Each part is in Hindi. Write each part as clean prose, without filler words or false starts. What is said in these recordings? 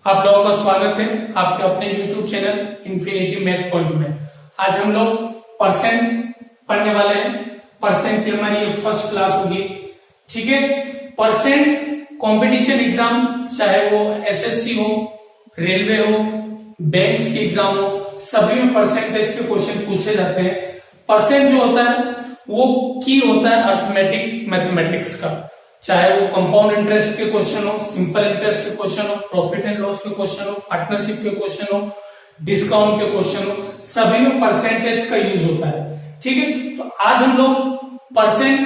आप लोगों का स्वागत है आपके अपने YouTube channel infinity math point में। आज हम लोग परसेंट पढ़ने वाले हैं। परसेंट की हमारी ये फर्स्ट क्लास होगी, ठीक है। परसेंट कंपटीशन एग्जाम, चाहे वो एसएससी हो, रेलवे हो, बैंक्स के एग्जाम हो, सभी में परसेंटेज के क्वेश्चन पूछे जाते हैं। परसेंट जो होता है वो की होता है अर्थमेटिक मैथमेटिक्स का, चाहे वो कंपाउंड इंटरेस्ट के क्वेश्चन हो, सिंपल इंटरेस्ट के क्वेश्चन हो, प्रॉफिट एंड लॉस के क्वेश्चन हो, पार्टनरशिप के क्वेश्चन हो, डिस्काउंट के क्वेश्चन हो, सभी में परसेंटेज का यूज होता है, ठीक है। तो आज हम लोग परसेंट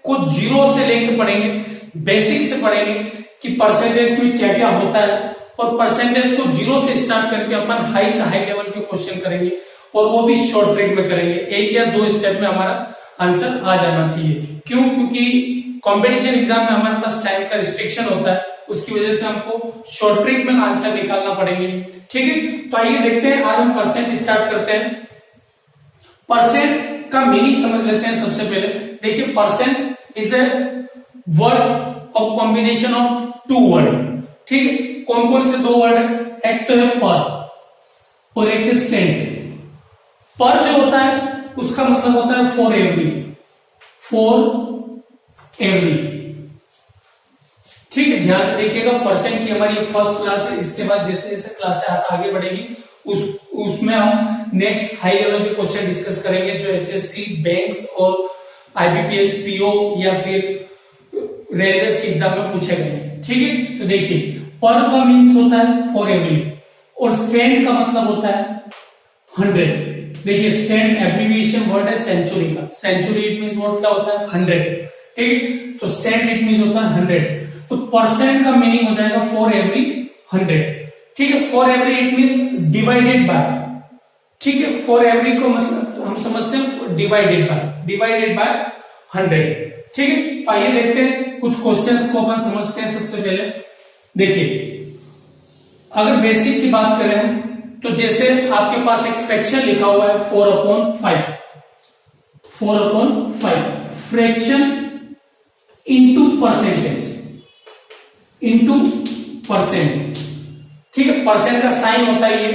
को जीरो से लेकर पढ़ेंगे, बेसिक से पढ़ेंगे कि परसेंटेज में क्या क्या होता है, और परसेंटेज को जीरो से स्टार्ट करके अपन हाई से हाई लेवल के क्वेश्चन करेंगे, और वो भी शॉर्ट ट्रिक में करेंगे। एक या दो स्टेप में हमारा आंसर आ जाना चाहिए। क्यों? क्योंकि कंपटीशन एग्जाम में हमारे पास टाइम का रिस्ट्रिक्शन होता है, उसकी वजह से हमको शॉर्ट ट्रिक में आंसर निकालना पड़ेंगे, ठीक है। तो आइए देखते हैं, आज हम परसेंट स्टार्ट करते हैं। परसेंट का मीनिंग समझ लेते हैं सबसे पहले। देखिए, percent is a word of combination of two word, ठीक है। कौन कौन से दो वर्ड है? एक तो है पर और एक है सेंट। पर जो होता है उसका मतलब होता है फॉर एवरी, ठीक है। ध्यान से देखिएगा, परसेंट की हमारी फर्स्ट क्लास है। इसके बाद जैसे जैसे क्लासें आगे बढ़ेगी उसमें हम नेक्स्ट हाई लेवल के क्वेश्चन डिस्कस करेंगे, जो एसएससी, बैंक्स और आईबीपीएस, पीओ या फिर रेलवे के एग्जाम में पूछे गए, ठीक है। तो देखिए, पर का मीन्स होता है फॉर एवरी, और सेंट का मतलब होता है 100। देखिए, सेंट एब्रिविएशन वर्ड है सेंचुरी का। सेंचुरी इट मींस वर्ड क्या होता है? 100, ठीक है। तो सेंट इट मींस होता है 100। तो परसेंट का मीनिंग हो जाएगा फॉर एवरी 100, ठीक है। For every it means divided by, ठीक है। फॉर एवरी को मतलब हम समझते हैं डिवाइडेड बाय 100, ठीक है। आइए देखते हैं कुछ क्वेश्चंस को अपन समझते हैं। सबसे पहले देखिए, अगर बेसिक की बात करें तो जैसे आपके पास एक फ्रैक्शन लिखा हुआ है 4/5, फ्रैक्शन इनटू परसेंटेज, ठीक है। परसेंट का साइन होता है ये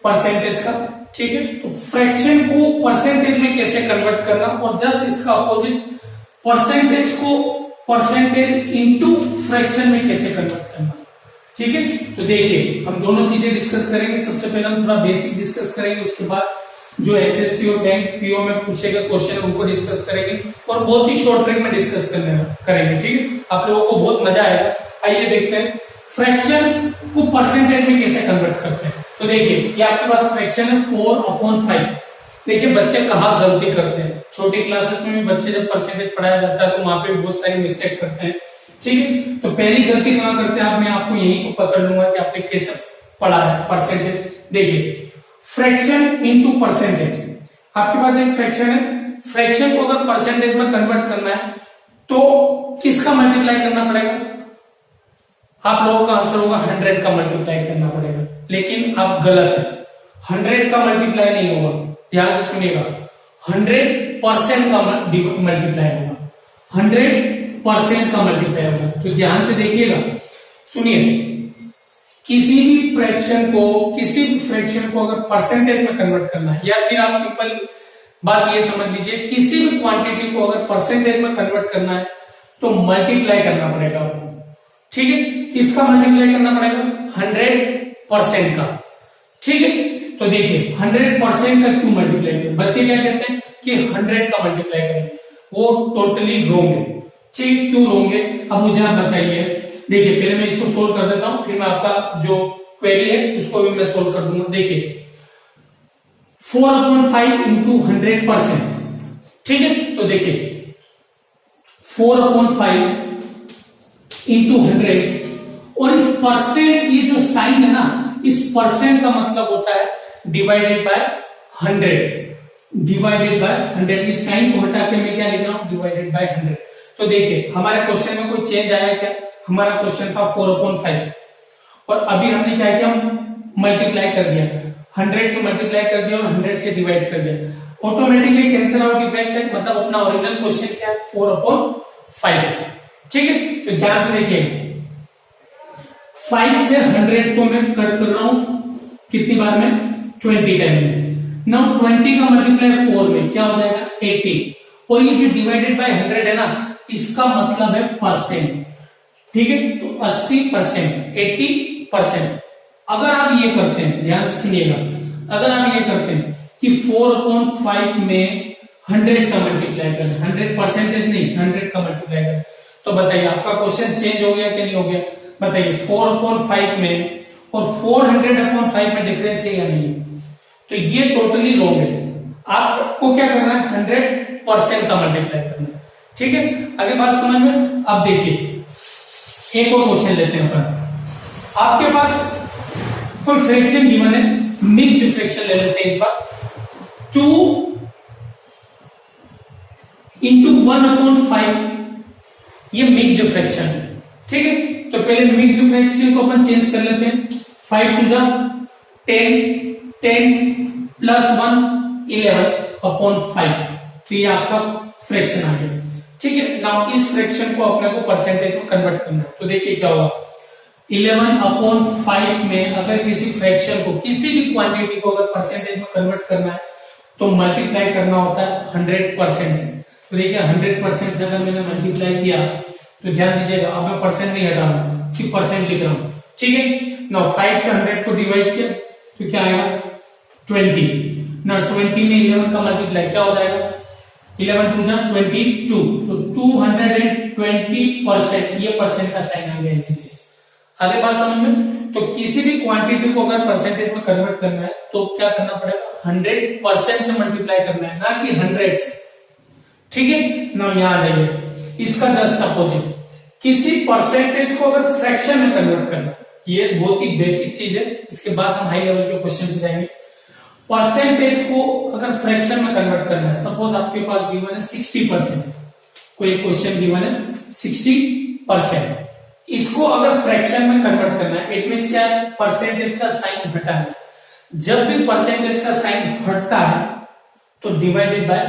परसेंटेज का, ठीक है। तो फ्रैक्शन को परसेंटेज में कैसे कन्वर्ट करना, और जस्ट इसका अपोजिट परसेंटेज को परसेंटेज इनटू फ्रैक्शन में कैसे कन्वर्ट करना, ठीक है। तो देखिए, हम दोनों चीजें डिस्कस करेंगे। सबसे पहले हम थोड़ा बेसिक डिस्कस करेंगे, उसके बाद जो एसएससी और बैंक पीओ में पूछे गए क्वेश्चन उनको डिस्कस करेंगे, और बहुत ही शॉर्ट ट्रिक में डिस्कस करेंगे, ठीक है। आप लोगों को बहुत मजा आएगा। आइए देखते हैं फ्रैक्शन को परसेंटेज में कैसे कन्वर्ट करते हैं। तो देखिए, ये आपके पास फ्रैक्शन है 4/5। देखिए, बच्चे कहाँ गलती करते हैं। छोटी क्लासेस में भी बच्चे जब परसेंटेज पढ़ाया जाता है तो वहां पे बहुत सारी मिस्टेक करते हैं, ठीक है। तो पहली गलती कहां करते हैं आप, मैं आपको यहीं को पकड़ लूंगा कि आपने कैसे पढ़ा है परसेंटेज। देखिए, फ्रैक्शन इनटू परसेंटेज, आपके पास एक फ्रैक्शन है, फ्रैक्शन को अगर परसेंटेज में कन्वर्ट करना है तो किसका मल्टीप्लाई करना पड़ेगा? आप लोगों का आंसर होगा 100 का मल्टीप्लाई करना पड़ेगा, लेकिन आप गलत है। 100 का मल्टीप्लाई नहीं होगा, ध्यान से सुनिएगा। 100% का मल्टीप्लाई होगा, 100% का मल्टीप्लाई होगा। तो ध्यान से देखिएगा, सुनिए, किसी भी फ्रैक्शन को अगर परसेंटेज में कन्वर्ट करना है, या फिर आप सिंपल बात ये समझ लीजिए, किसी भी क्वांटिटी को अगर परसेंटेज में कन्वर्ट करना है तो मल्टीप्लाई करना पड़ेगा आपको, ठीक है। किसका मल्टीप्लाई करना पड़ेगा? 100% का, ठीक है। तो देखिए, 100% का क्यों मल्टीप्लाई करें? बच्चे क्या कहते हैं कि 100 का मल्टीप्लाई करेंगे, वो टोटली रॉन्ग है, ठीक। क्यों रॉन्ग है, अब मुझे आप बताइए। देखिए, पहले मैं इसको सोल्व कर देता हूं, फिर मैं आपका जो क्वेरी है उसको भी मैं सोल्व कर दूंगा। देखिए, 4/5 इंटू 100%, ठीक है। तो देखिए, 4/5 इंटू 100, और इस परसेंट, ये जो साइन है ना, इस परसेंट का मतलब होता है डिवाइडेड बाय 100। इस साइन को हटा के मैं क्या लिख रहा हूं? Divided by 100। तो देखिए, हमारे क्वेश्चन में कोई चेंज आया क्या? हमारा क्वेश्चन था 4/5, और अभी हमने क्या किया? मल्टीप्लाई कर दिया, 100 से मल्टीप्लाई कर दिया और 100 से डिवाइड कर दिया। ऑटोमेटिकली कैंसिल आउट इफेक्ट है, मतलब अपना ओरिजिनल क्वेश्चन क्या है? 4/5, ठीक है। तो ध्यान से देखिए, 5 से 100 को मैं कट कर रहा हूं कितनी बार में, 20 टाइम में। नाउ 20 का मल्टीप्लाई 4 में क्या हो जाएगा 80, और ये जो डिवाइडेड बाय 100 है ना, इसका मतलब है परसेंट, ठीक है। तो 80%, 80%। अगर आप ये करते हैं, ध्यान से सुनिएगा, अगर आप ये करते हैं कि 4/5 में 100 का मल्टीप्लाई करें, 100% नहीं 100 का मल्टीप्लाई करें, तो बताइए आपका क्वेश्चन चेंज हो गया कि नहीं हो गया, बताइए। 4/5 में और 400/5 में डिफरेंस है या नहीं है, तो ये टोटली रॉन्ग है। आपको क्या करना है, 100% का मल्टीप्लाई करना है, ठीक है। आगे बात समझ में। अब देखिए एक और क्वेश्चन लेते हैं अपन। आपके पास कोई फ्रैक्शन गिवन है, मिक्स्ड फ्रैक्शन ले लेते हैं इस बार। 2 इंटू 1/5 ये मिक्स्ड फ्रैक्शन है, ठीक है। तो पहले मिक्स्ड फ्रैक्शन को अपन चेंज कर लेते हैं। 5 2 जा 10, 10 प्लस 1 11/5, तो ये आपका फ्रैक्शन आ गया, ठीक है। नाउ इस फ्रैक्शन को अपने को परसेंटेज में कन्वर्ट करना है, तो देखिए क्या होगा। 11/5 में अगर किसी फ्रैक्शन को, किसी भी क्वांटिटी को अगर परसेंटेज में कन्वर्ट करना है तो मल्टीप्लाई करना होता है 100% से। तो देखिए 100% से अगर मैंने मल्टीप्लाई किया तो ध्यान दीजिएगा, अब मैं परसेंट नहीं हटा रहा हूं, सिर्फ परसेंट लिख रहा हूं, ठीक है। नाउ 5 से 100 को डिवाइड किया तो क्या आएगा 20। ना 20 में 11 का मल्टीप्लाई क्या हो जाएगा, 11 2 जा 22, तो 220%, ये परसेंट का साइन आ गया इसी। आगे बात समझ में। तो किसी भी क्वांटिटी को अगर परसेंटेज में कन्वर्ट करना है तो क्या करना पड़ेगा, 100% से मल्टीप्लाई करना है, ना कि 100 से, ठीक है ना। यहां आ जाइए, इसका जस्ट अपोजिट, किसी परसेंटेज को अगर फ्रैक्शन में कन्वर्ट करना है, ये बहुत ही बेसिक चीज है, इसके बाद हम हाई लेवल के क्वेश्चन पे जाएंगे। परसेंटेज को अगर फ्रैक्शन में कन्वर्ट करना है, सपोज आपके पास गिवन है 60%, कोई क्वेश्चन गिवन है 60%, इसको अगर फ्रैक्शन में कन्वर्ट करना है, इट मींस क्या है, परसेंटेज का साइन हटाना है। जब भी परसेंटेज का साइन हटता है तो डिवाइडेड बाय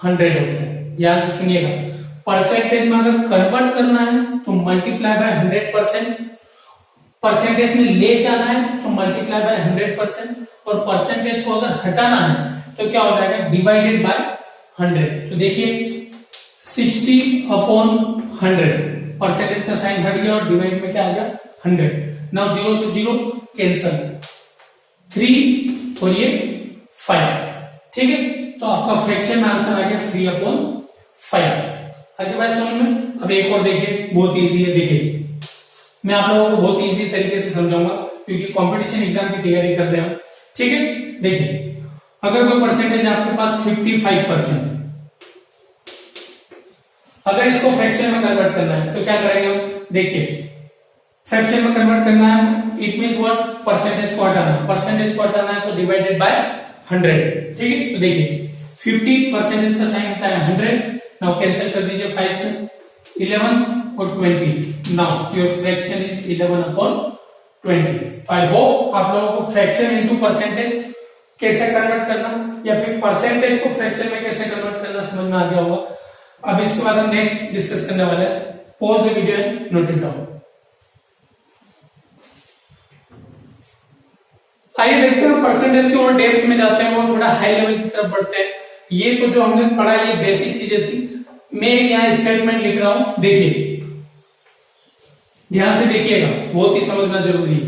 100 होता है। ध्यान से सुनिएगा, परसेंटेज में अगर कन्वर्ट करना है तो मल्टीप्लाई बाय 100%, परसेंटेज में लेके आना है तो मल्टीप्लाई बाय 100%, और परसेंटेज को अगर हटाना है तो क्या हो जाएगा, डिवाइडेड बाय 100। तो देखिए 60/100, परसेंटेज का साइन हट गया और डिवाइड में क्या आ गया 100। नाउ 0 से 0 कैंसल, 3 और ये 5, ठीक है। तो आपका फ्रैक्शन में आंसर आ गया 3/5। आगे बात समझ में। अब एक और देखिए, बहुत इजी है, देखिए मैं आप लोगों को बहुत इजी तरीके से समझाऊंगा क्योंकि कंपटीशन एग्जाम की तैयारी कर रहे हैं, ठीक है। देखिए अगर कोई परसेंटेज आपके पास 55%, अगर इसको फ्रैक्शन में कन्वर्ट करना है तो क्या करेंगे हम, देखिए फ्रैक्शन में कन्वर्ट करना है, इट मींस व्हाट, परसेंटेज को हटाना है, परसेंटेज को हटाना है तो डिवाइडेड बाय 100, ठीक है। तो देखिए 50% का साइन होता है 100, नाउ कैंसिल कर दीजिए 5 से 11 और 20, now your fraction is 11/20। I hope आप लोगों को फ्रैक्शन इनटू परसेंटेज कैसे कन्वर्ट करना या फिर परसेंटेज को फ्रैक्शन में कैसे कन्वर्ट करना समझ में आ गया होगा। अब इसके बाद हम नेक्स्ट डिस्कस करने वाले हैं। Pause the video and note it down. आइए देखते हैं परसेंटेज के और डेप्थ में जाते हैं, वो थोड़ा हाई लेवल की तरफ बढ़ते हैं। ये तो जो हमने पढ़ा ये बेसिक चीजें थी, मैं यहाँ स्टेटमेंट लिख रहा हूं, देखिए ध्यान से देखिएगा, बहुत ही समझना जरूरी है।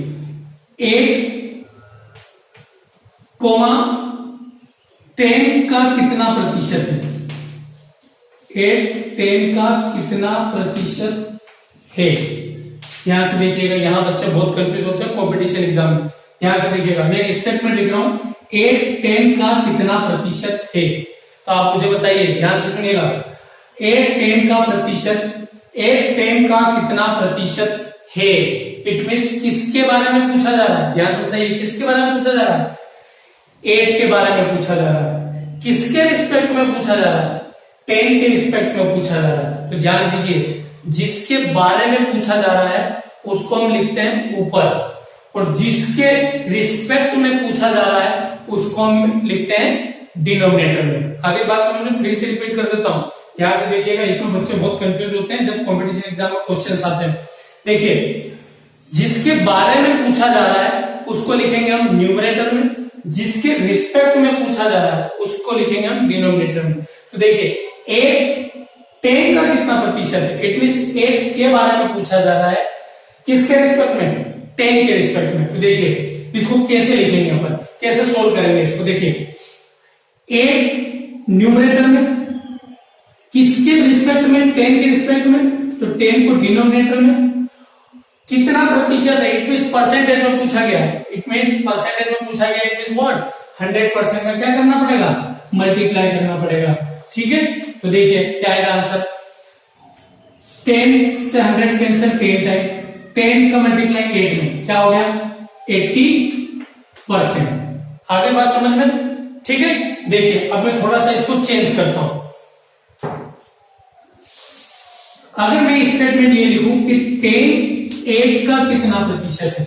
8,10 का कितना प्रतिशत है, 8/10 का कितना प्रतिशत है, यहां से देखिएगा। यहां बच्चे बहुत कंफ्यूज होते हैं कंपटीशन एग्जाम में। यहां से देखिएगा, मैं एक स्टेटमेंट लिख रहा हूं, 8/10 का कितना प्रतिशत है, तो आप मुझे बताइए, ध्यान से सुनिएगा। 8/10 का प्रतिशत, 8/10 का कितना प्रतिशत है, इट मींस किसके बारे में पूछा जा रहा है, ध्यान से बताइए किसके बारे में पूछा जा रहा है, 8 के बारे में पूछा जा रहा है। किसके रिस्पेक्ट में पूछा जा रहा है, 10 के रिस्पेक्ट में पूछा जा रहा है। तो ध्यान दीजिए, जिसके बारे में पूछा जा रहा है उसको हम लिखते हैं ऊपर, और जिसके रिस्पेक्ट में पूछा जा रहा है उसको हम लिखते हैं डिनोमिनेटर में। आगे बात समझ में, फिर से रिपीट कर देता हूं, ध्यान से देखिएगा, इसमें बच्चे बहुत कंफ्यूज होते हैं जब कंपटीशन एग्जाम में क्वेश्चंस आते हैं। देखिए जिसके बारे में पूछा जा रहा है उसको लिखेंगे हम न्यूमरेटर में, जिसके रिस्पेक्ट में पूछा जा रहा है उसको लिखेंगे हम डिनोमिनेटर में। तो देखिए 8 10 का कितना प्रतिशत है, इट मींस 8 के बारे में पूछा जा रहा है, किसके रिस्पेक्ट में, 10 के रिस्पेक्ट में। तो देखिए इसको कैसे लिखेंगे अपन, कैसे सोल्व करेंगे इसको। देखिए 8 न्यूमरेटर में, किसके रिस्पेक्ट में, 10 के रिस्पेक्ट में, तो 10 को डिनोमिनेटर में, कितना प्रतिशत है, इट मींस परसेंटेज में पूछा गया है, इट मींस परसेंटेज में पूछा गया, इट मींस व्हाट 100% का क्या करना पड़ेगा, मल्टीप्लाई करना पड़ेगा। ठीक है, तो देखिए क्या आएगा आंसर, 10 से 100 कैंसिल 10 टाइम, 10 का मल्टीप्लाई 8 में क्या हो गया 80%। आगे बात समझ में, ठीक है। देखिए अब मैं थोड़ा सा इसको चेंज करता हूं। अगर मैं स्टेटमेंट ये लिखूं कि 10 8 का कितना प्रतिशत है,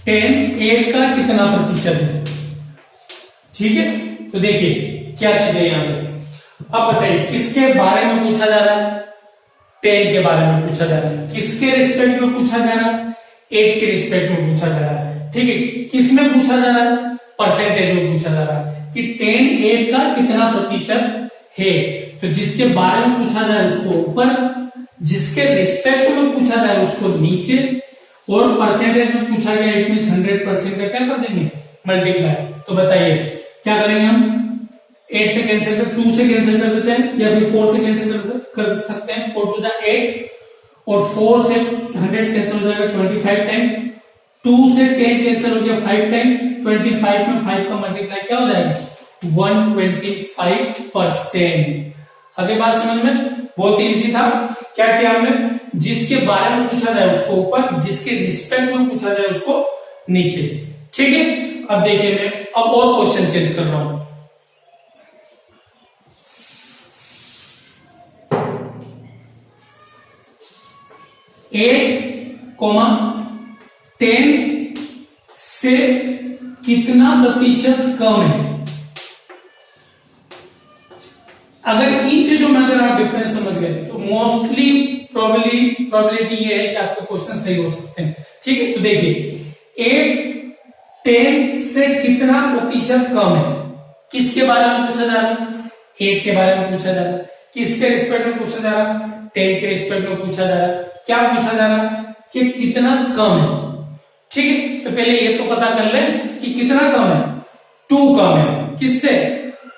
10 8 का कितना प्रतिशत है, ठीक है। तो देखिए क्या चीज है यहां पे, अब बताइए किसके बारे में पूछा जा रहा है, 10 के बारे में पूछा जा रहा है, किसके रिस्पेक्ट में पूछा जा रहा है, 8 के रिस्पेक्ट में पूछा जा रहा है। ठीक है, किस में पूछा जा रहा है, परसेंटेज में पूछा जा रहा है कि 10 8 का कितना प्रतिशत है। तो जिसके बारे में पूछा जाए उसको ऊपर, जिसके रिस्पेक्ट में पूछा जाए उसको नीचे, और परसेंटेज में पूछा गया इट मींस 100% का क्या कर देंगे, मल्टीप्लाई। तो बताइए क्या करेंगे हम, 8 से कैंसिल कर, 2 से कैंसिल कर देते हैं, या फिर 4 से कैंसिल कर सकते हैं, 4 2 जा 8, और 4 से 100 कैंसिल हो जाएगा 25 टाइम, 2 से 10 कैंसिल हो गया 5 टाइम, 25 में 5 का मल्टीप्लाई क्या हो जाएगा 125%। अगली बात समझ में, बहुत ही इजी था। क्या किया हमने, जिसके बारे में पूछा जाए उसको ऊपर, जिसके रिस्पेक्ट में पूछा जाए उसको नीचे। ठीक है, अब देखिए मैं अब और क्वेश्चन चेंज कर रहा हूं। एट 10 से कितना प्रतिशत कम है। अगर इन चीजों में अगर आप डिफरेंस समझ गए तो मोस्टली प्रोबेबिलिटी ये है कि आपके क्वेश्चन सही हो सकते हैं। ठीक है, तो देखिए 8 10 से कितना प्रतिशत कम है, किसके बारे में पूछा जा रहा है, 8 के बारे में पूछा जा रहा है, किसके रिस्पेक्ट में पूछा जा रहा है, 10 के रिस्पेक्ट में पूछा जा रहा है। क्या पूछा जा रहा है कि कितना कम है। ठीक है, तो पहले ये तो पता कर ले कि कितना कम है, 2 कम है, किससे,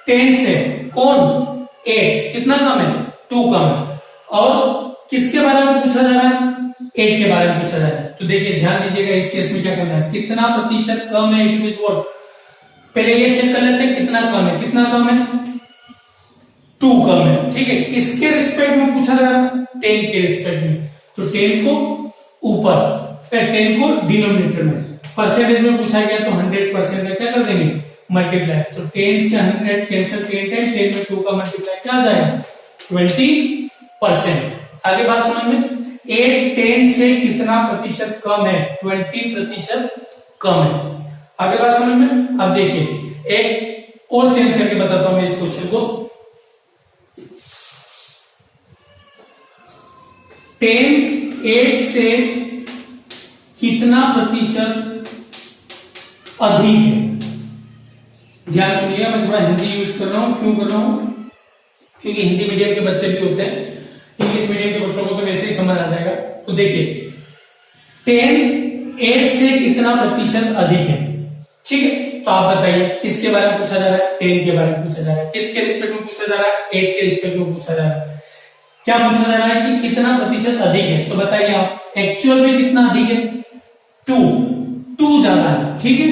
10 से, कौन 8, कितना कम है 2 कम है, और किसके बारे में पूछा जा रहा है, 8 के बारे में पूछा जा रहा है। तो देखिए ध्यान दीजिएगा इस केस में क्या करना है, कितना प्रतिशत कम है, इट मींस व्हाट, पहले ये चेक कर लेते हैं कितना कम है, कितना कम है 2 कम है। ठीक है, किसके रिस्पेक्ट में पूछा जा रहा है, 10 के रिस्पेक्ट में, तो 10 को ऊपर, 10 को डिनोमिनेटर में, परसेंटेज में पूछा गया तो 100% का क्या कर देंगे, मल्टीप्लाई। तो 10 से 100 कैंसिल 10 टाइम, 10 में 2 का मल्टीप्लाई क्या आ जाएगा 20%। आगे बात समझ में, 8 10 से कितना प्रतिशत कम है, 20% कम है। आगे बात समझ में, अब देखिए एक और चेंज करके बताता हूं मैं इस क्वेश्चन को। 10 8 से कितना प्रतिशत अधिक है। ध्यान सुनिएगा, मैं थोड़ा हिंदी यूज कर रहा हूं, क्यों कर रहा हूं, क्योंकि हिंदी मीडियम के बच्चे भी होते हैं, इंग्लिश मीडियम के बच्चों को तो वैसे ही समझ आ जाएगा। तो देखिए 10 8 से कितना प्रतिशत अधिक है। ठीक है, तो आप बताइए किसके बारे में पूछा जा रहा है, 10 के बारे में पूछा जा रहा है, किसके रिस्पेक्ट में पूछा जा रहा है, 8 के रिस्पेक्ट में पूछा जा रहा है। क्या पूछा जा रहा है कि कितना प्रतिशत अधिक है, तो बताइए आप एक्चुअल में कितना अधिक है, 2 ज्यादा है। ठीक है,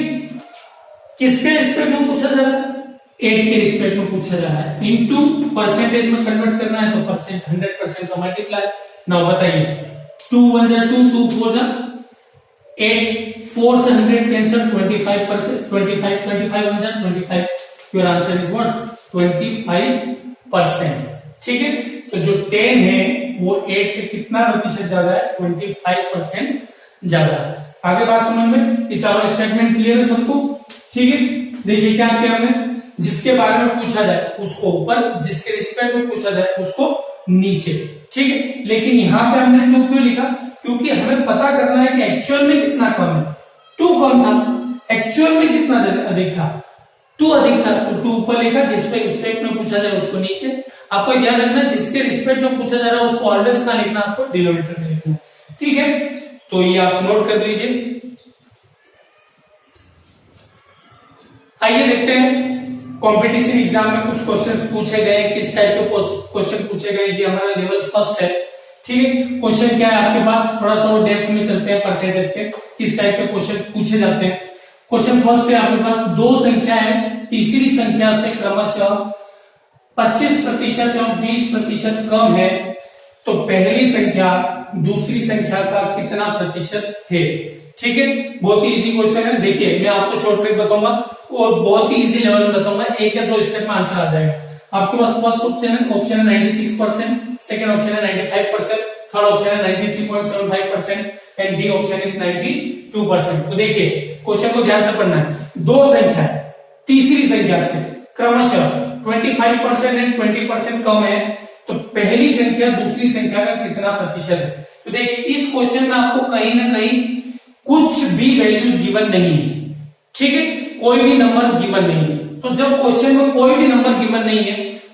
किसके रिस्पेक्ट में पूछा जा रहा है, 8 के रिस्पेक्ट में पूछा जा रहा है, इनटू परसेंटेज में कन्वर्ट करना है तो 100% का मल्टीप्लाई। नाउ बताइए 2 1 जा 2, 2 4 जा 8, 4 से 100 कैंसिल, 25%, 25 1 जा 25, योर आंसर इज व्हाट 25%। ठीक है, तो जो 10 है वो 8 से कितना प्रतिशत ज्यादा है, 25% ज्यादा है। आगे बात समझ में, ये चारों स्टेटमेंट क्लियर है सबको। ठीक है, देखिए क्या किया हमने, जिसके बारे में पूछा जाए उसको ऊपर, जिसके रिस्पेक्ट में पूछा जाए उसको नीचे। ठीक है, लेकिन यहां पे हमने 2 क्यों लिखा, क्योंकि हमें पता करना है कि एक्चुअल में कितना कम है। 2 कम था, एक्चुअल में कितना अधिक था, 2 अधिक था, तो 2 ऊपर लिखा, जिसपे रिस्पेक्ट में पूछा जाए उसको नीचे। आपको ध्यान रखना जिसके रिस्पेक्ट में पूछा जा रहा है उसको ऑलवेज क्या लिखना, आपको डिनोमिनेटर में लिखना है, ठीक है। तो ये आप नोट कर लीजिए। आइए देखते हैं कंपटीशन एग्जाम में कुछ क्वेश्चंस पूछे गए, किस टाइप के क्वेश्चन पूछे गए। ये हमारा लेवल फर्स्ट है, ठीक है। क्वेश्चन क्या है आपके पास, थोड़ा सा और डेप्थ में चलते हैं परसेंटेज के, किस टाइप के क्वेश्चन पूछे जाते हैं। क्वेश्चन फर्स्ट है आपके पास, दो संख्या है, तीसरी संख्या से क्रमशः 25% और 20% कम है, तो पहली संख्या दूसरी संख्या का कितना प्रतिशत है, ठीक है। बहुत ही इजी क्वेश्चन है। देखिए मैं आपको शॉर्ट ट्रिक बताऊंगा और बहुत ही इजी लेवल में बताऊंगा, 1 या 2 स्टेप में आंसर आ जाएगा। आपके पास फर्स्ट ऑप्शन है 96%, सेकंड ऑप्शन है 95%, थर्ड ऑप्शन है 93.75% एंड डी ऑप्शन इज 92%। तो देखिए क्वेश्चन को ध्यान से पढ़ना है। दो संख्या तीसरी संख्या से क्रमशः 25% एंड 20% कम है, तो पहली संख्या दूसरी संख्या का कितना प्रतिशत है। तो देखिए इस क्वेश्चन में आपको कहीं ना कहीं कुछ भी वैल्यूज गिवन नहीं है, ठीक है, कोई भी नंबर्स गिवन नहीं है। तो जब क्वेश्चन में कोई भी नंबर गिवन नहीं है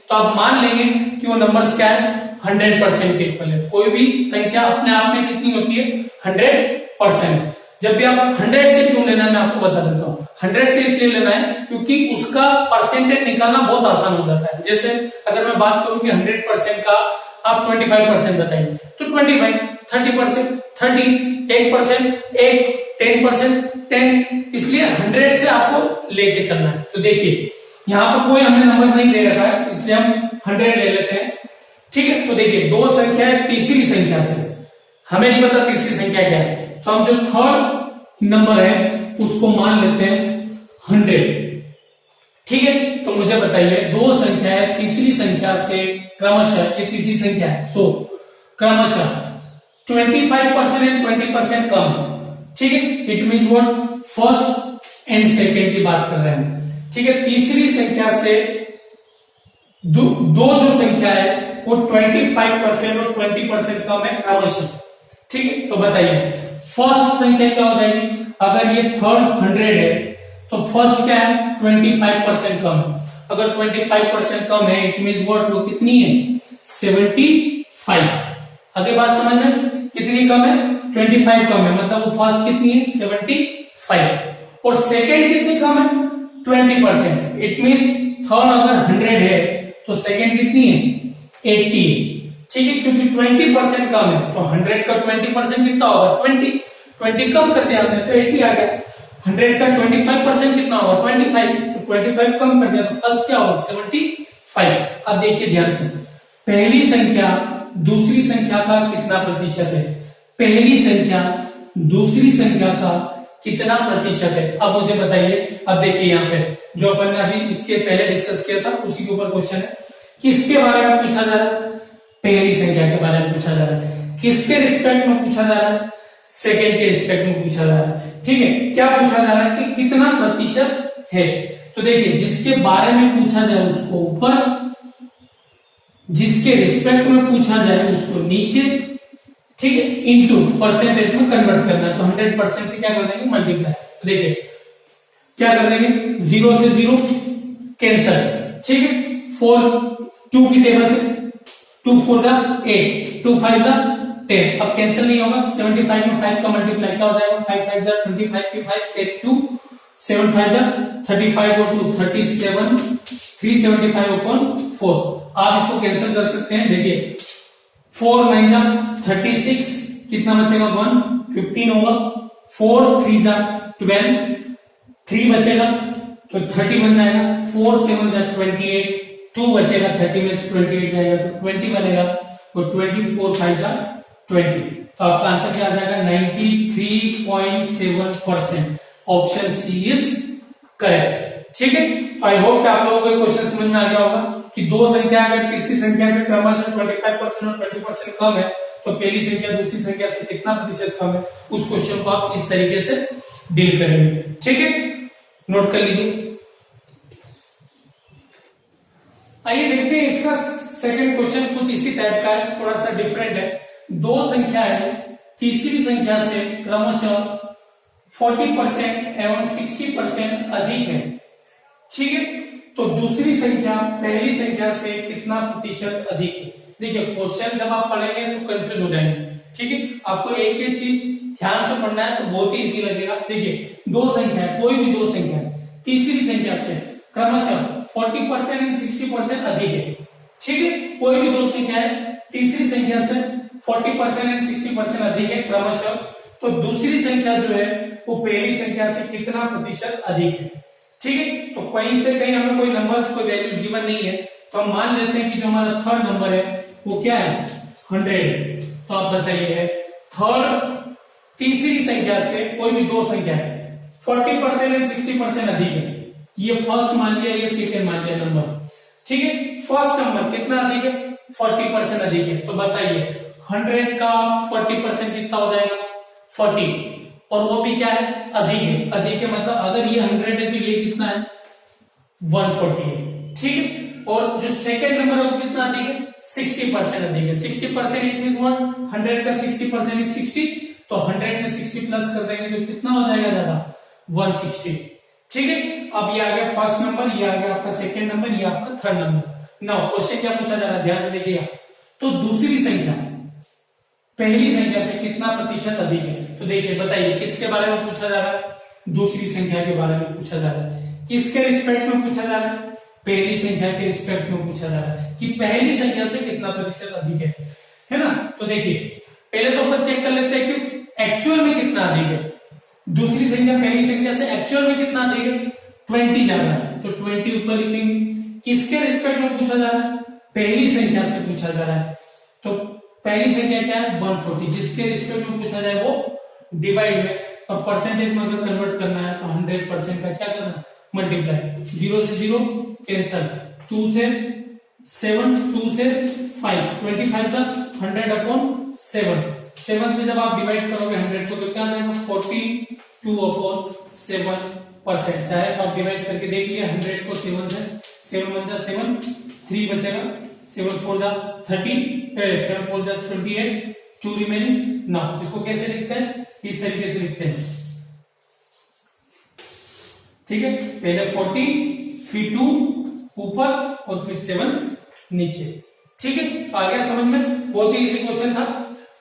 तो आप मान लेंगे कि वो नंबर्स क्या है, 100% के इक्वल है। कोई भी संख्या अपने आप में कितनी होती है, 100%। जब भी आप 100 से क्यों लेना है मैं आपको बता देता हूँ। 100 से इसलिए लेना है क्योंकि उसका परसेंटेज निकालना बहुत आसान हो जाता है। जैसे अगर मैं बात करूं कि 100% का आप 25% बताएंगे तो 25, 30%, 30, 1%, 1, 10%, 10, इसलिए 100 से आपको लेके चलना है। तो देखिए यहाँ पर कोई हमने नंबर नहीं दे रखा है, इसलिए हम 100 ले लेते हैं, ठीक है। तो देखिए दो संख्या है तीसरी संख्या से, हमें नहीं पता तीसरी संख्या क्या है, तो हम जो थर्ड नंबर है उसको मान लेते हैं 100, ठीक है। तो मुझे बताइए दो संख्या है तीसरी संख्या से क्रमशः, ये तीसरी संख्या है, सो क्रमशः 25% एंड 20% कम है, ठीक है। It means what, first and second की बात कर रहे हैं, ठीक है। तीसरी संख्या से दो जो संख्या है वो 25% और 20% कम है क्रमशः, ठीक है। तो बताइए फर्स्ट संख्या क्या हो जाएगी, अगर ये थर्ड 100 है तो फर्स्ट क्या है 25% कम। अगर 25% कम है इट मींस व्हाट, वो कितनी है 75। आगे बात समझ में, कितनी कम है 25 कम है, मतलब वो फर्स्ट कितनी है 75 और सेकंड कितनी कम है 20%। इट मींस थर्ड अगर 100 है तो सेकंड कितनी है 80, ठीक है। क्योंकि 20% कम है तो 100 का 20% कितना होगा 20 कम कर दिया हमने तो 80 आ गया। 100 का 25% कितना होगा 25, तो 25 कम कर दिया तो फर्स्ट क्या होगा 75। अब देखिए ध्यान से, पहली संख्या दूसरी संख्या का कितना प्रतिशत है, पहली संख्या दूसरी संख्या का कितना प्रतिशत है। अब मुझे बताइए, अब देखिए यहाँ पे जो अपन ने अभी इसके पहले डिस्कस किया था उसी के ऊपर क्वेश्चन है, किसके बारे में पूछा जा रहा है, पहली संख्या के बारे में पूछा जा रहा है। किसके रिस्पेक्ट में पूछा जा रहा है, सेकेंड के रिस्पेक्ट में पूछा जा रहा है, ठीक है। क्या पूछा जा रहा है कि कितना प्रतिशत है। तो देखिए जिसके बारे में पूछा जाए उसको ऊपर, जिसके रिस्पेक्ट में पूछा जाए उसको नीचे, ठीक है, इनटू परसेंटेज में कन्वर्ट करना है। तो 100% से क्या कर देंगे मल्टीप्लाई। तो देखिए क्या कर देंगे, 0 से 0 कैंसल, ठीक है। 4 2 की टेबल से 2 4 जा 8, 2 5 जा 10, अब कैंसिल नहीं होगा। 75 में 5 का मल्टीप्लाई क्या हो जाएगा, 5 5 जा 25 की 5 8 2 7 5 जा 35 और 2 37 375 upon 4। आप इसको कैंसिल कर सकते हैं। देखिए 4 9 जा 36, कितना बचेगा 1 15 होगा, 4 3 जा 12, 3 बचेगा तो 30 बन जाएगा, 4 7 जा 28, 2 बचेगा 30 में से 28 जाएगा तो 20 बनेगा, तो 24 5 जा 20। तो आपका आंसर क्या आ जाएगा 93.7%। ऑप्शन सी इज करेक्ट, ठीक है। आई होप कि आप लोगों को क्वेश्चन समझ में आ गया होगा कि दो संख्या अगर तीसरी संख्या से क्रमशः 25% और 20% कम है तो पहली संख्या दूसरी संख्या से कितना प्रतिशत कम है, उस क्वेश्चन को आप इस तरीके से डील करेंगे, ठीक है। नोट कर लीजिए। आइए देखते हैं इसका सेकंड क्वेश्चन, कुछ इसी टाइप का है, थोड़ा सा डिफरेंट है। दो संख्या है तीसरी संख्या से क्रमशः 40% एवं 60% अधिक है। ठीक है, तो दूसरी संख्या पहली संख्या से कितना प्रतिशत अधिक है। देखिए क्वेश्चन जब आप पढ़ेंगे तो कंफ्यूज हो जाएंगे। ठीक है, आपको एक एक चीज ध्यान से पढ़ना है तो बहुत ही इजी लगेगा। देखिए दो संख्या, कोई भी दो संख्या तीसरी संख्या से क्रमशः 40% एंड 60% अधिक है। ठीक है, कोई भी दो संख्या है तीसरी संख्या से 40% एंड 60% अधिक है क्रमशः, तो दूसरी संख्या जो है वो पहली संख्या से कितना प्रतिशत अधिक है। ठीक है, तो कहीं से कहीं हमें कोई नंबर्स कोई वैल्यूज गिवन नहीं है, तो हम मान लेते हैं कि जो हमारा थर्ड नंबर है वो क्या है 100। तो आप बताइए थर्ड तीसरी संख्या से कोई भी दो संख्या है 40% एंड 60% अधिक है। ये फर्स्ट मान लिया, ये सेकंड मान लिया नंबर। ठीक है, फर्स्ट नंबर कितना अधिक है 40% अधिक है। तो बताइए 100 का 40% कितना हो जाएगा 40, और वो भी क्या है अधिक है। अधिक है मतलब अगर ये 100 है तो ये कितना है 140 है। ठीक है, और जो सेकंड नंबर है वो कितना अधिक है 60% अधिक है। 60% इट मींस 100 का 60% इज 60, तो 100 में 60 प्लस कर देंगे तो कितना हो जाएगा ज्यादा 160। ठीक है, अब ये आ गया फर्स्ट नंबर, ये आ गया आपका सेकंड नंबर, ये आपका थर्ड नंबर। नाउ क्वेश्चन क्या पूछा जा रहा है ध्यान से देखिएगा। तो दूसरी संख्या पहली संख्या से कितना प्रतिशत अधिक है। तो देखिए बताइए किसके बारे में पूछा जा रहा है, दूसरी संख्या के बारे में पूछा जा रहा है। किसके रिस्पेक्ट में पूछा जा रहा है, पहली संख्या के रिस्पेक्ट में पूछा जा रहा है कि पहली संख्या से कितना प्रतिशत अधिक है ना। तो देखिए पहले तो अपन चेक कर लेते हैं कि एक्चुअल में कितना अधिक है। दूसरी संख्या पहली संख्या से एक्चुअल में कितना अधिक है 20 जा रहा है, तो 20 ऊपर लिखेंगे। किसके रिस्पेक्ट में पूछा जा रहा है, पहली संख्या से पूछा जा रहा है, तो पहली संख्या क्या है 140, जिसके रिस्पेक्ट में पूछा जाए वो डिवाइड में, और परसेंटेज में अगर कन्वर्ट करना है तो 100% का क्या करना मल्टीप्लाई, 0 से 0 कैंसल, 2 से 7, 2 से 5, 25 का 100/7, 7 से जब आप डिवाइड करोगे 100 को तो क्या आ जाएगा 42/7%। चाहे तो आप डिवाइड करके देख लिया 100 को 7 से, 7 1 जा 7, 3 बचेगा, 7 4 जा 30, 7 4 जा 28, 2 रिमेनिंग। नाउ इसको कैसे लिखते हैं, इस तरीके से लिखते हैं। ठीक है, पहले 40 फिर 2 ऊपर और फिर 7 नीचे। ठीक है, आ गया समझ में, बहुत ही इजी क्वेश्चन था।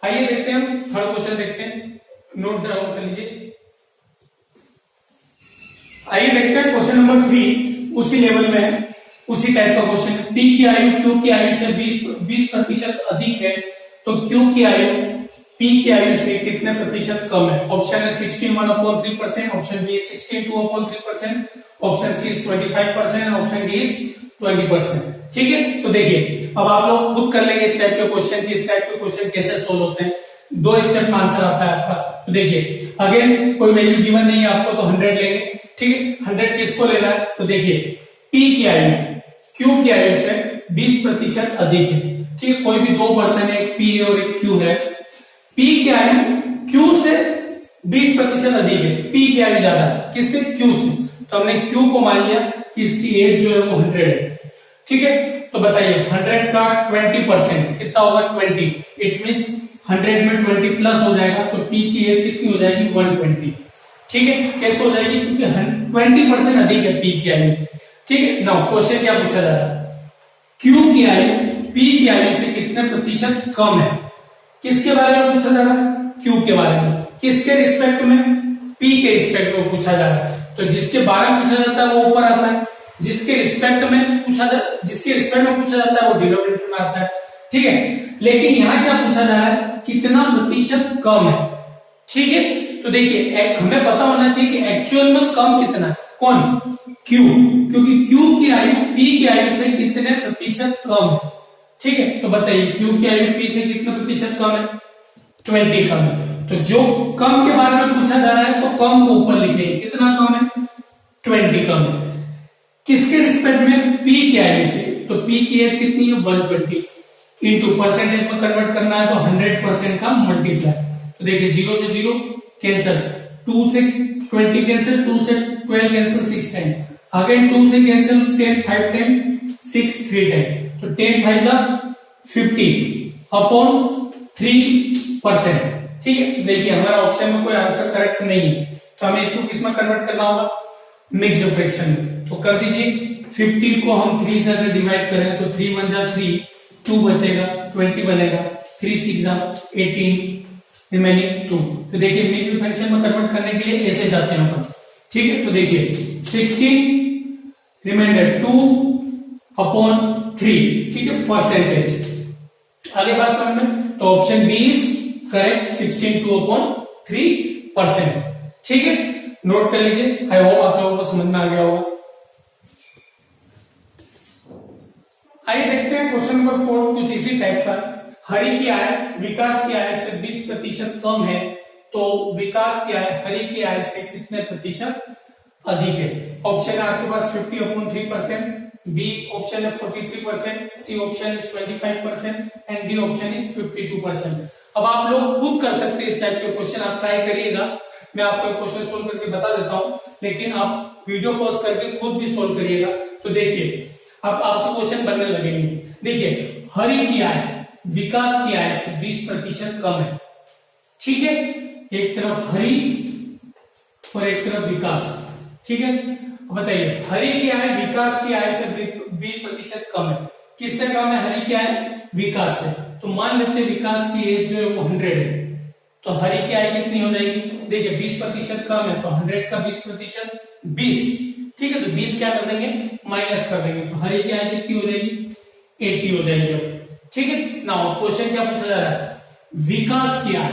आइए देखते हैं हम थर्ड क्वेश्चन देखते हैं, नोट डाउन कर लीजिए। आइए देखते हैं क्वेश्चन नंबर 3, उसी लेवल में है, उसी टाइप का क्वेश्चन। पी की आयु क्यू की आयु से 20% अधिक है, तो क्यू की आयु पी की आयु से कितने प्रतिशत कम है। ऑप्शन है 16 option B 62/3%, option C 25%, option D 20%। ठीक है, तो देखिए अब आप लोग खुद कर लेंगे इस टाइप के क्वेश्चन की, इस टाइप के क्वेश्चन कैसे सोल्व होते हैं। 2 स्टेप में आंसर आता है आपका। तो देखिए अगेन कोई वैल्यू गिवन नहीं है आपको, तो 100 लेंगे। ठीक है, 100 किसको लेना है, तो देखिए पी की आयु क्यू की आयु से 20% अधिक है। ठीक है, कोई भी 2 पर्सन है, एक पी और एक क्यू है। पी की आयु क्यू से 20% अधिक है, पी की आयु ज्यादा है किससे, क्यू से, तो हमने क्यू को मान लिया कि इसकी एज जो है वो 100 है। ठीक है, तो बताइए 100 का 20% कितना होगा 20, इट मींस 100 में 20 प्लस हो जाएगा, तो पी की एज कितनी हो जाएगी 120। ठीक है, कैसे हो जाएगी, क्योंकि 20% अधिक है पी की आयु। ठीक है, नाउ क्वेश्चन क्या पूछा जा रहा है, क्यू की आयु पी की आयु से कितने प्रतिशत कम है। किसके बारे में पूछा जा रहा है, क्यू के बारे में। किसके रिस्पेक्ट में, पी के रिस्पेक्ट में पूछा जा रहा है। तो जिसके बारे में पूछा जाता है वो ऊपर आता है, जिसके रिस्पेक्ट में पूछा जाता है वो डिनोमिनेटर में आता है। ठीक है, लेकिन यहाँ क्या पूछा जा रहा है, कितना प्रतिशत कम है। ठीक है, तो देखिए हमें पता होना चाहिए कि एक्चुअल में कम कितना है, कौन, क्यू, क्योंकि क्यू की आयु पी की आयु से कितने प्रतिशत कम है। ठीक है, तो बताइए क्यू की आयु पी से कितने प्रतिशत कम है, 20 कम है। तो जो कम के बारे में पूछा जा रहा है तो कम को ऊपर लिखेंगे, कितना कम है 20 कम है। किसके रिस्पेक्ट में, पी की आयु से, तो पी की एज कितनी है 120, इंटू परसेंटेज में कन्वर्ट करना है तो 100% का मल्टीप्लाई। तो देखिए 0 से 0 कैंसल, 2 से 20 कैंसल, 2 से 12 कैंसल 6 टाइम, अगेन 2 से कैंसल 10 5 टाइम, 6 3 टाइम, तो 10 5 50 अपॉन 3%। ठीक है, देखिए हमारा ऑप्शन में कोई आंसर करेक्ट नहीं है, तो हमें इसको किस में कन्वर्ट करना होगा, मिक्स्ड फ्रैक्शन में। तो कर दीजिए 50 को हम 3 से अगर डिवाइड करें तो 3 1 जा 3, 2 बचेगा, 20 बनेगा, 3 6 जा 18, रिमेनिंग 2। तो देखिए मिक्स्ड फ्रैक्शन में कन्वर्ट करने के लिए ऐसे जाते हैं अपन, ठीक है। तो देखिए 16 रिमाइंडर 2 अपॉन 3, ठीक है, परसेंटेज। आगे बात समझ में, तो option B is correct, 16 2 upon 3%, ठीक है। नोट कर लीजिए, आई होप आप लोगों को समझ में आ गया होगा। आइए देखते हैं क्वेश्चन नंबर 4, कुछ इसी टाइप का। हरि की आय विकास की आय से 20% कम है, तो विकास की आय हरि की आय से कितने प्रतिशत अधिक है। ऑप्शन है आपके पास 50 अपॉन 3%, बी ऑप्शन है 43%, C option is 25% and D option is 52%। अब आप लोग खुद कर सकते हैं इस टाइप के क्वेश्चन, आप ट्राई करिएगा। मैं आपको क्वेश्चन सोल्व करके बता देता हूं, लेकिन आप वीडियो पॉज करके खुद भी सोल्व करिएगा। तो देखिए अब आपसे क्वेश्चन बनने लगेंगे। देखिए हरि की आय विकास की आय से 20% कम है, ठीक है। एक तरफ हरि और एक तरफ विकास, ठीक है। अब बताइए हरि की आय विकास की आय से 20% कम है, किससे कम है, हरि की आय विकास से। तो मान लेते हैं विकास की एज जो है वो 100 है, तो हरि की आय कितनी हो जाएगी, देखिए 20% कम है, तो 100 का 20% 20, ठीक है। तो 20 क्या कर देंगे, माइनस कर देंगे, तो हरि की आय कितनी हो जाएगी, 80 हो जाएगी अब, ठीक है ना। क्वेश्चन क्या पूछा जा रहा है, विकास की आय,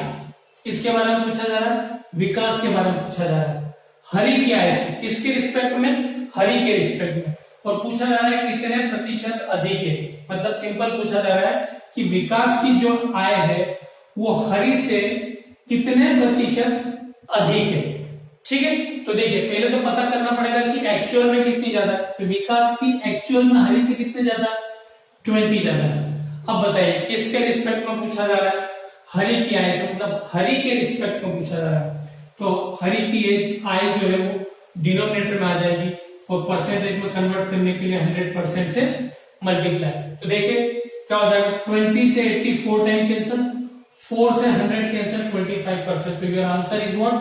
किसके बारे में पूछा जा रहा है, विकास के बारे में पूछा जा रहा है। हरि की आय से किसके रिस्पेक्ट में, हरि के रिस्पेक्ट में, और पूछा जा रहा है कितने प्रतिशत अधिक है। मतलब सिंपल पूछा जा रहा है कि विकास की जो आय है वो हरि से कितने प्रतिशत अधिक है, ठीक है। तो देखिए पहले तो पता करना पड़ेगा कि एक्चुअल में कितनी ज्यादा है, तो विकास की एक्चुअल में हरि से कितने ज्यादा, 20 ज्यादा है। अब बताइए किसके रिस्पेक्ट में पूछा जा रहा है, हरि की आय से, मतलब हरि के रिस्पेक्ट में पूछा जा रहा है। तो हरि की आय जो है वो डिनोमिनेटर में आ जाएगी और परसेंटेज में कन्वर्ट करने के लिए 100% से मल्टीप्लाई। तो देखिए क्या हो जाएगा, 20 से 84 टाइम कैंसिल, 4 से 100 कैंसिल, 25%। तो योर आंसर इज व्हाट,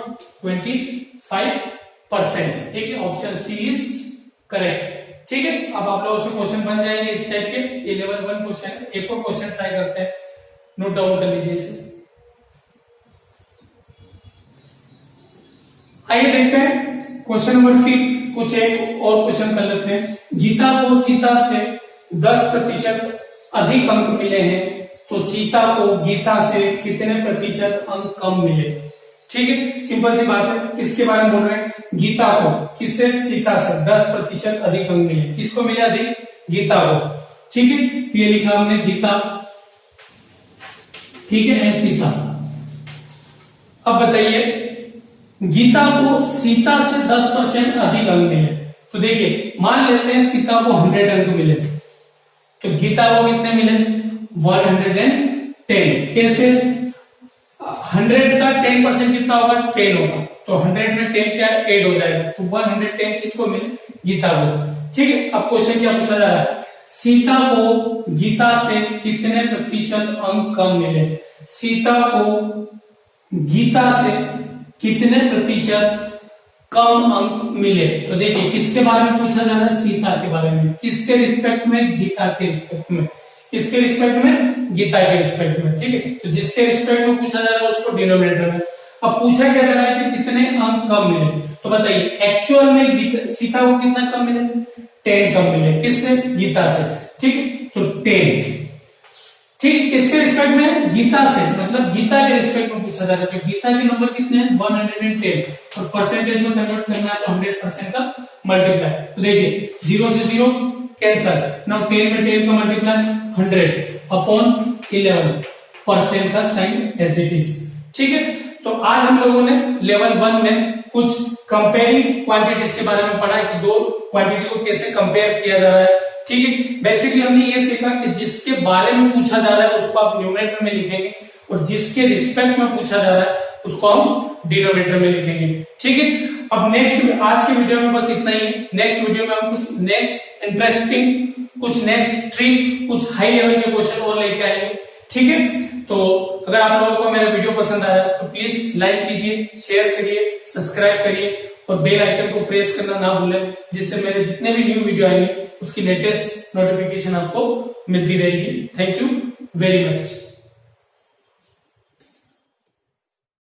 25%, ठीक है। ऑप्शन सी इज करेक्ट, ठीक है। अब आप लोगों से क्वेश्चन बन जाएंगे इस टाइप के, ये लेवल 1 क्वेश्चन। एक और क्वेश्चन ट्राई करते हैं, नोट डाउन कर लीजिए इसे। आइए देखते हैं क्वेश्चन नंबर 5, कुछ एक और क्वेश्चन कर लेते हैं। गीता को सीता से 10% अधिक अंक मिले हैं, तो सीता को गीता से कितने प्रतिशत अंक कम मिले, ठीक है। सिंपल सी बात है, किसके बारे में बोल रहे हैं, गीता को किससे, सीता से 10% अधिक अंक मिले, किसको मिले अधिक, गीता को, ठीक है। ये लिखा हमने गीता, ठीक है, एंड सीता। अब बताइए गीता को सीता से 10% अधिक अंक मिले, तो देखिए मान लेते हैं सीता को 100 अंक मिले, तो गीता को कितने मिले, 110। कैसे, 100 का 10% कितना होगा, 10 होगा, तो 100 में 10 क्या ऐड हो जाएगा, तो 110 किसको मिले, गीता को, ठीक है। अब क्वेश्चन क्या पूछा जा रहा है, सीता को गीता से कितने प्रतिशत अंक कम मिले, सीता को गीता से कितने प्रतिशत कम अंक मिले। तो देखिए किसके बारे में पूछा जा रहा है, सीता के बारे में, किसके रिस्पेक्ट में, गीता के रिस्पेक्ट में, किसके रिस्पेक्ट में, गीता के रिस्पेक्ट में, ठीक है। तो जिसके रिस्पेक्ट में पूछा जा रहा है उसको डिनोमिनेटर में। अब पूछा क्या जा रहा है कि कितने अंक कम मिले, तो बताइए एक्चुअल में सीता को कितना कम मिले, 10 कम मिले, किससे, गीता से, ठीक है। तो 10, ठीक, किसके रिस्पेक्ट में, गीता से, मतलब गीता के रिस्पेक्ट में पूछा जा रहा है। तो गीता के नंबर कितने हैं, 110, और परसेंटेज में कन्वर्ट करना है तो 100% का मल्टीप्लाई। तो देखिए 0 से 0 कैंसल, नाउ 10 में 10 का मल्टीप्लाई 100 अपॉन 11% का साइन एज इट इज, ठीक है। तो आज हम लोगों ने लेवल 1 में कुछ कंपेयरिंग क्वांटिटीज के बारे में पढ़ा कि दो क्वांटिटी को कैसे कंपेयर किया जा रहा है, ठीक है। बेसिकली हमने ये सीखा कि जिसके बारे में पूछा जा रहा है उसको आप न्यूमरेटर में लिखेंगे और जिसके रिस्पेक्ट में पूछा जा रहा है उसको हम डिनोमिनेटर में लिखेंगे, ठीक है। अब नेक्स्ट, आज के वीडियो में बस इतना ही। नेक्स्ट वीडियो में हम कुछ नेक्स्ट इंटरेस्टिंग, कुछ नेक्स्ट ट्रिक, कुछ हाई लेवल के क्वेश्चन और लेके आएंगे, ठीक है। तो अगर आप लोगों को मेरा वीडियो पसंद आया तो प्लीज लाइक कीजिए, शेयर करिए, सब्सक्राइब करिए और बेल आइकन को प्रेस करना ना भूलें, जिससे मेरे जितने भी न्यू वीडियो आएंगे उसकी लेटेस्ट नोटिफिकेशन आपको मिलती रहेगी। Thank you very much.